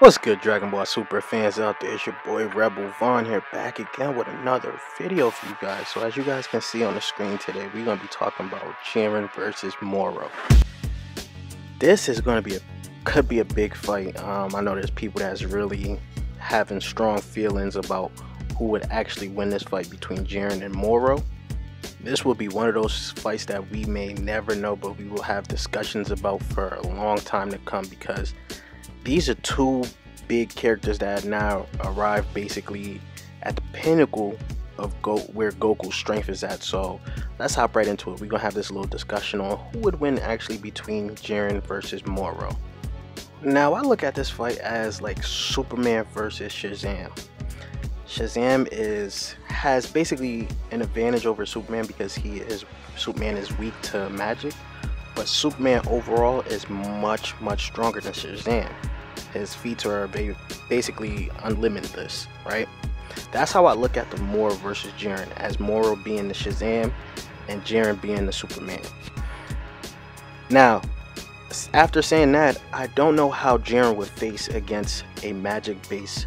What's good, Dragon Ball Super fans out there? It's your boy Rebel Vaughn here, back again with another video for you guys. So as you guys can see on the screen today, we're going to be talking about Jiren versus Moro. This is going to be could be a big fight. I know there's people that's really having strong feelings about who would actually win this fight between Jiren and Moro. This will be one of those fights that we may never know, but we will have discussions about for a long time to come, because these are two big characters that have now arrived basically at the pinnacle of where Goku's strength is at. So let's hop right into it. We're gonna have this little discussion on who would win actually between Jiren versus Moro. Now I look at this fight as like Superman versus Shazam. Shazam has basically an advantage over Superman because Superman is weak to magic, but Superman overall is much stronger than Shazam. His feats are basically unlimitless, right? That's how I look at the Moro versus Jiren, as Moro being the Shazam and Jiren being the Superman. Now, after saying that, I don't know how Jiren would face against a magic-based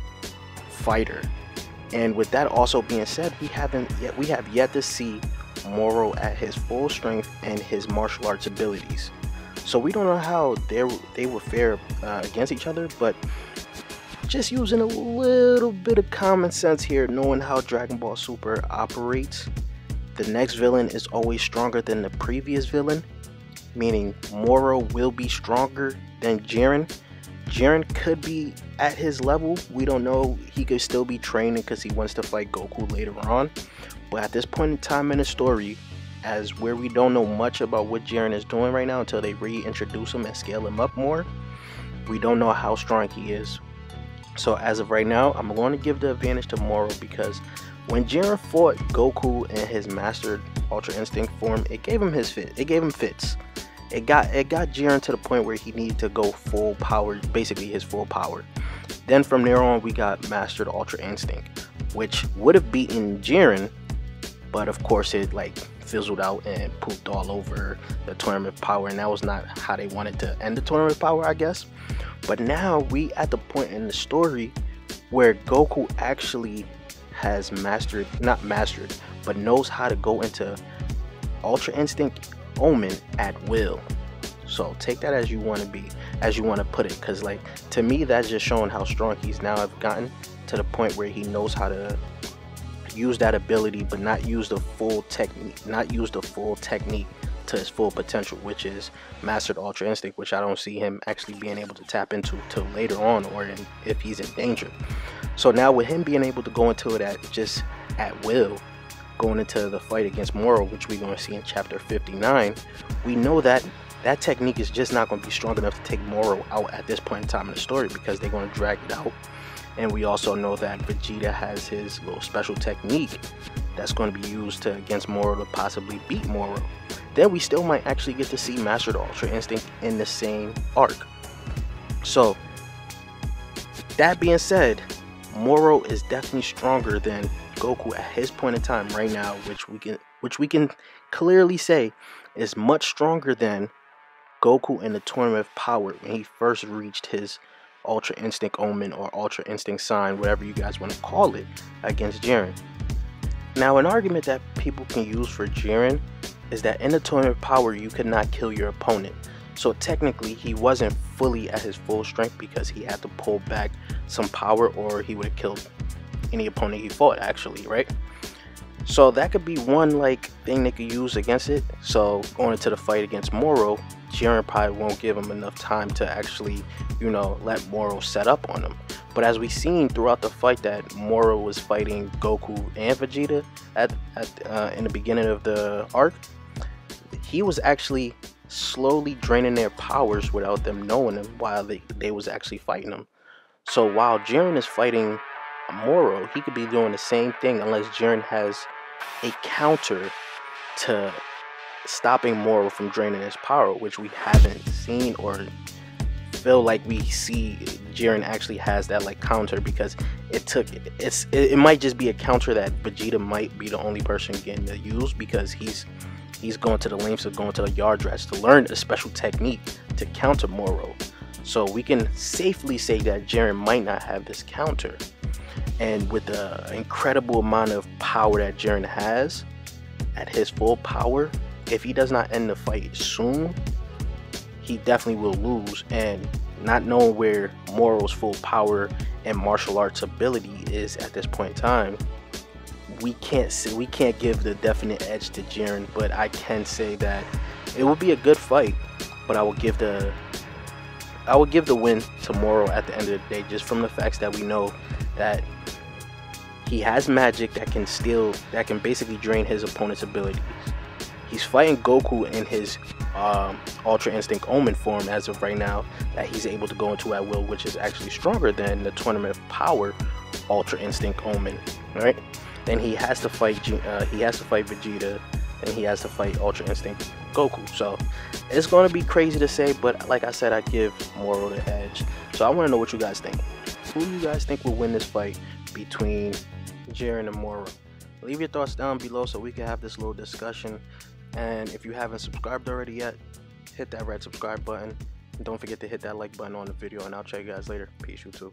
fighter. And with that also being said, we have yet to see Moro at his full strength and his martial arts abilities. So we don't know how they will fare against each other, but just using a little bit of common sense here, knowing how Dragon Ball Super operates, the next villain is always stronger than the previous villain, meaning Moro will be stronger than Jiren. Jiren could be at his level. We don't know. He could still be training because he wants to fight Goku later on. But at this point in time in the story, as where we don't know much about what Jiren is doing right now until they reintroduce him and scale him up more, we don't know how strong he is. So as of right now, I'm going to give the advantage to Moro, because when Jiren fought Goku in his mastered Ultra Instinct form, it gave him fits. It got Jiren to the point where he needed to go full power, basically his full power. Then from there on, we got mastered Ultra Instinct, which would have beaten Jiren, but of course it like fizzled out and pooped all over the tournament power, and that was not how they wanted to end the tournament power, I guess. But now we at the point in the story where Goku actually has not mastered, but knows how to go into Ultra Instinct Omen at will. So take that as you want to put it, because like to me that's just showing how strong he's now have gotten, to the point where he knows how to use that ability but not use the full technique to his full potential, which is mastered Ultra Instinct, which I don't see him actually being able to tap into till later on, or if he's in danger. So now with him being able to go into it at will, going into the fight against Moro, which we're going to see in chapter 59, we know that that technique is just not going to be strong enough to take Moro out at this point in time in the story, because they're going to drag it out. And we also know that Vegeta has his little special technique that's going to be used against Moro to possibly beat Moro. Then we still might actually get to see Mastered Ultra Instinct in the same arc. So that being said, Moro is definitely stronger than Goku at his point in time right now, which we can clearly say is much stronger than Goku in the Tournament of Power when he first reached his Ultra Instinct Omen or Ultra Instinct Sign, whatever you guys want to call it, against Jiren. Now, an argument that people can use for Jiren is that in the Tournament of Power you could not kill your opponent. So technically he wasn't fully at his full strength, because he had to pull back some power or he would have killed any opponent he fought, actually, right? So that could be one like thing they could use against it. So going into the fight against Moro, Jiren probably won't give him enough time to actually, let Moro set up on him. But as we've seen throughout the fight that Moro was fighting Goku and Vegeta in the beginning of the arc, he was actually slowly draining their powers without them knowing him while they was actually fighting him. So while Jiren is fighting Moro, he could be doing the same thing, unless Jiren has a counter to stopping Moro from draining his power, which we haven't seen or feel like we see Jiren actually has that like counter, because it might just be a counter that Vegeta might be the only person getting to use, because he's going to the lengths of going to the yard rats to learn a special technique to counter Moro. So we can safely say that Jiren might not have this counter. And with the incredible amount of power that Jiren has, at his full power, if he does not end the fight soon, he definitely will lose. And not knowing where Moro's full power and martial arts ability is at this point in time, we can't give the definite edge to Jiren, but I can say that it will be a good fight. But I will give the win to Moro at the end of the day, just from the facts that we know that he has magic that can basically drain his opponent's abilities. He's fighting Goku in his Ultra Instinct Omen form as of right now, that he's able to go into at will, which is actually stronger than the Tournament of Power Ultra Instinct Omen. Right? Then he has to fight Vegeta, and he has to fight Ultra Instinct Goku. So it's going to be crazy to say, but like I said, I give Moro the edge. So I want to know what you guys think. Who do you guys think will win this fight between Jiren and Moro? Leave your thoughts down below so we can have this little discussion. And if you haven't subscribed already yet, hit that red subscribe button. And don't forget to hit that like button on the video, and I'll check you guys later. Peace, YouTube.